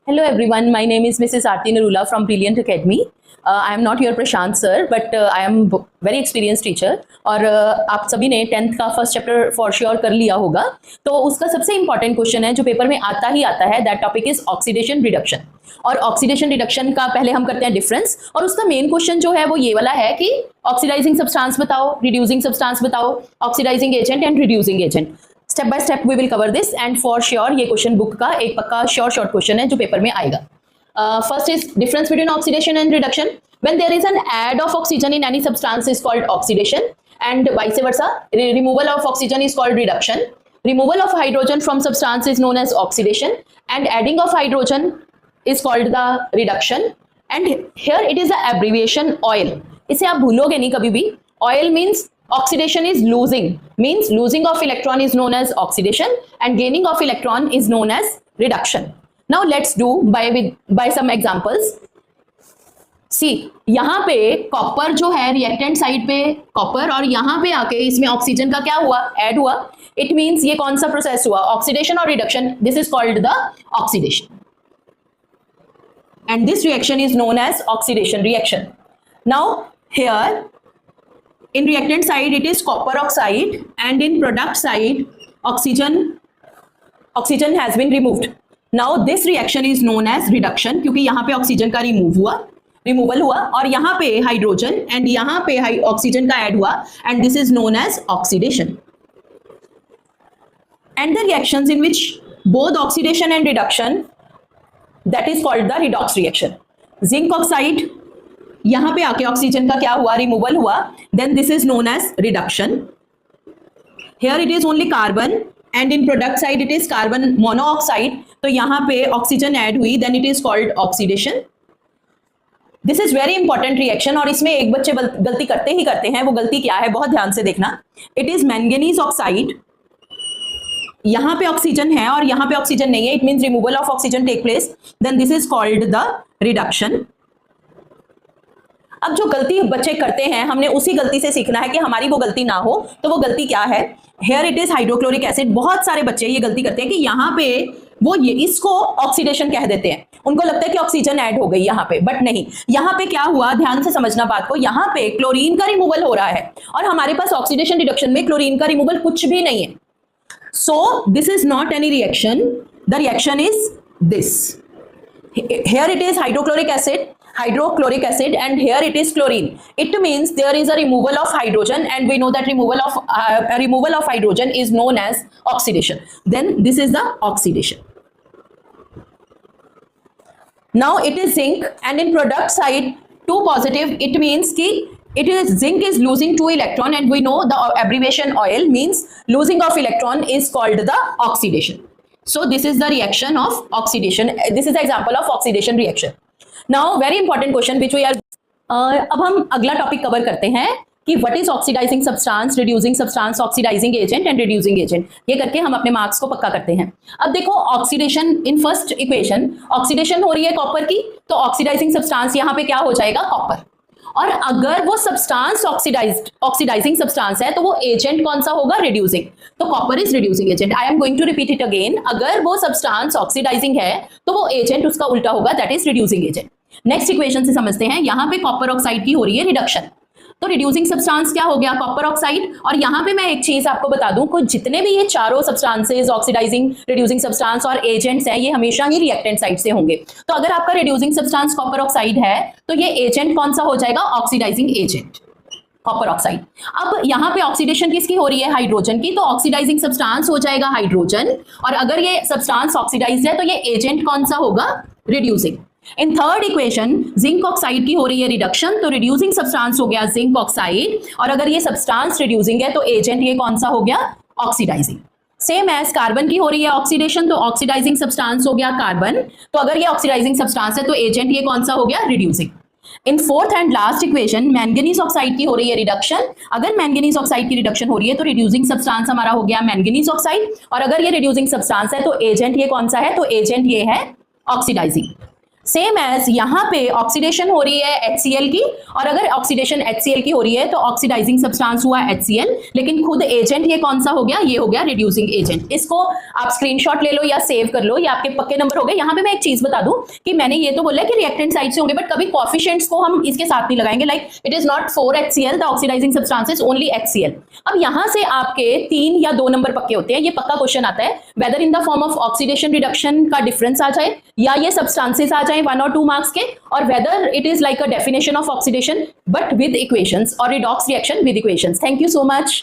Hello everyone, my name is Mrs. Aarti Narula from Brilliant Academy. I am not your Prashant sir, but I am very experienced teacher. और आप सभी ने 10th का first chapter for sure कर लिया होगा। तो उसका सबसे इंपॉर्टेंट क्वेश्चन है जो पेपर में आता ही आता है, that topic is oxidation reduction. और ऑक्सीडेशन रिडक्शन का पहले हम करते हैं डिफरेंस, और उसका मेन क्वेश्चन जो है वो ये वाला है कि ऑक्सीडाइजिंग सब्सटेंस बताओ, रिड्यूसिंग सब्सटेंस बताओ, oxidising agent and reducing agent. Step by step we will cover this and for sure ये क्वेश्चन बुक का एक पक्का श्योर शॉर्ट क्वेश्चन है जो पेपर में आएगा। First is difference between oxidation and reduction. When there is an add of oxygen in any substance is called oxidation, and vice versa. Removal of oxygen is called reduction. Removal of hydrogen from substance is known as oxidation, and adding of hydrogen is called the reduction. And here it is the abbreviation oil. इसे आप भूलोगे नहीं कभी भी। Oil means oxidation is losing, means losing of electron is known as oxidation, and gaining of electron is known as reduction. Now let's do by some examples. सी यहाँ पे copper जो है reactant side पे कॉपर, और यहाँ पे आके इसमें ऑक्सीजन का क्या हुआ, ऐड हुआ। इट मींस ये कौन सा प्रोसेस हुआ, ऑक्सीडेशन और reduction. This is called the oxidation, and this reaction is known as oxidation reaction. Now here in reactant side it is copper oxide, and in product side oxygen has been removed. Now this reaction is known as reduction, क्योंकि यहाँ पे oxygen का removal हुआ, और यहाँ पे hydrogen and यहाँ पे ऑक्सीजन का ऐड हुआ, and this is known as oxidation. And the reactions in which both oxidation and reduction, that is called the redox reaction. Zinc oxide, यहाँ पे आके ऑक्सीजन का क्या हुआ, रिमूवल हुआ, then this is known as reduction. Here it is only carbon, and in product side it is carbon monoxide, तो यहाँ पे ऑक्सीजन ऐड हुई, then it is called oxidation. This is very important reaction, और इसमें एक बच्चे गलती करते ही करते हैं। वो गलती क्या है, बहुत ध्यान से देखना। इट इज मैंगनीज ऑक्साइड, यहाँ पे ऑक्सीजन है और यहाँ पे ऑक्सीजन नहीं है, it means removal of oxygen take place, then this is called the reduction. अब जो गलती बच्चे करते हैं, हमने उसी गलती से सीखना है कि हमारी वो गलती ना हो। तो वो गलती क्या है, here it is hydrochloric acid. बहुत सारे बच्चे ये गलती करते हैं कि यहाँ पे वो ये इसको ऑक्सीडेशन कह देते हैं, उनको लगता है कि ऑक्सीजन ऐड हो गई यहाँ पे, बट नहीं। यहाँ पे क्या हुआ, ध्यान से समझना बात को। यहाँ पे क्लोरीन का रिमूवल हो रहा है, और हमारे पास ऑक्सीडेशन रिडक्शन में क्लोरीन का रिमूवल कुछ भी नहीं है। So this is not any reaction, the reaction is this. Here it is hydrochloric acid, and here it is chlorine. It means there is a removal of hydrogen, and we know that removal of hydrogen is known as oxidation. Then this is the oxidation. Now it is zinc, and in product side 2 positive, it means ki it is zinc is losing 2 electron, and we know the abbreviation oil means losing of electron is called the oxidation. So this is the reaction of oxidation. This is the example of oxidation reaction. Now very important question which we are अब हम अगला topic cover करते हैं कि what is oxidising substance, reducing substance, oxidising agent and reducing agent. ये करके हम अपने मार्क्स को पक्का करते हैं। अब देखो oxidation, in first equation oxidation हो रही है कॉपर की, तो ऑक्सीडाइजिंग सब्सटेंस यहाँ पे क्या हो जाएगा, कॉपर। और अगर वो सब्सटेंस ऑक्सीडाइजिंग सब्सटेंस है तो वो एजेंट कौन सा होगा, रिड्यूसिंग। तो copper is reducing agent. I am going to repeat it again. अगर वो सब्सटेंस ऑक्सीडाइजिंग है तो वो एजेंट उसका उल्टा होगा, that is reducing agent. Next equation से समझते हैं। यहाँ पे कॉपर ऑक्साइड की हो रही है रिडक्शन, तो रिड्यूसिंग सब्सटेंस क्या हो गया, कॉपर ऑक्साइड। और यहाँ पे मैं एक चीज आपको बता दूं कि जितने भी ये चारों सब्सटेंसेस, ऑक्सीडाइजिंग, रिड्यूसिंग सब्सटेंस और एजेंट्स हैं, ये हमेशा ही रिएक्टेंट साइड से होंगे। तो अगर आपका रिड्यूसिंग सब्सटेंस कॉपर ऑक्साइड है तो ये एजेंट कौन सा हो जाएगा, ऑक्सीडाइजिंग एजेंट, कॉपर ऑक्साइड। अब यहाँ पे ऑक्सीडेशन किसकी हो रही है, हाइड्रोजन की, तो ऑक्सीडाइजिंग सब्सटेंस हो जाएगा हाइड्रोजन। और अगर ये सब्सटेंस ऑक्सीडाइज्ड है तो ये एजेंट कौन सा होगा, reducing. In third equation zinc oxide की हो रही है रिडक्शन, तो रिड्यूसिंग सब्सटेंस हो गया जिंक ऑक्साइड, और अगर ये सब्सटेंस रिड्यूसिंग है तो एजेंट ये कौन सा हो गया, ऑक्सीडाइजिंग। सेम एज कार्बन की हो रही है ऑक्सीडेशन, तो ऑक्सीडाइजिंग सब्सटेंस हो गया कार्बन, तो अगर ये ऑक्सीडाइजिंग सब्सटेंस है तो एजेंट ये कौन सा हो गया, reducing. In fourth and last equation manganese oxide की हो रही है रिडक्शन। अगर मैंगनीज ऑक्साइड की रिडक्शन हो रही है तो रिड्यूसिंग सब्सटेंस हमारा हो गया मैंगनीज ऑक्साइड, और अगर ये रिड्यूसिंग सब्सटेंस है तो एजेंट ये कौन सा है, तो एजेंट ये है ऑक्सीडाइजिंग। सेम एज यहाँ पे ऑक्सीडेशन हो रही है HCl की, और अगर ऑक्सीडेशन HCl की हो रही है तो ऑक्सीडाइजिंग सब्सटेंस हुआ HCl, लेकिन खुद एजेंट ये कौन सा हो गया, ये हो गया रिड्यूसिंग एजेंट। इसको आप स्क्रीनशॉट ले लो या सेव कर लो, ये आपके पक्के नंबर हो गए। यहाँ पे मैं एक चीज बता दूं कि मैंने ये तो बोला कि रिएक्टेंट साइड से होंगे, बट कभी कॉफिशिएंट्स को हम इसके साथ नहीं लगाएंगे, like it is not 4HCl the oxidising substance only HCl। अब यहाँ से आपके 3 या 2 नंबर पक्के होते हैं, ये पक्का क्वेश्चन आता है, whether in the form of oxidation reduction का डिफरेंस आ जाए या ये सब्सटेंसेस आ जाए 1 और 2 मार्क्स के, और whether it is like a definition of oxidation but with equations or redox reaction with equations. Thank you so much.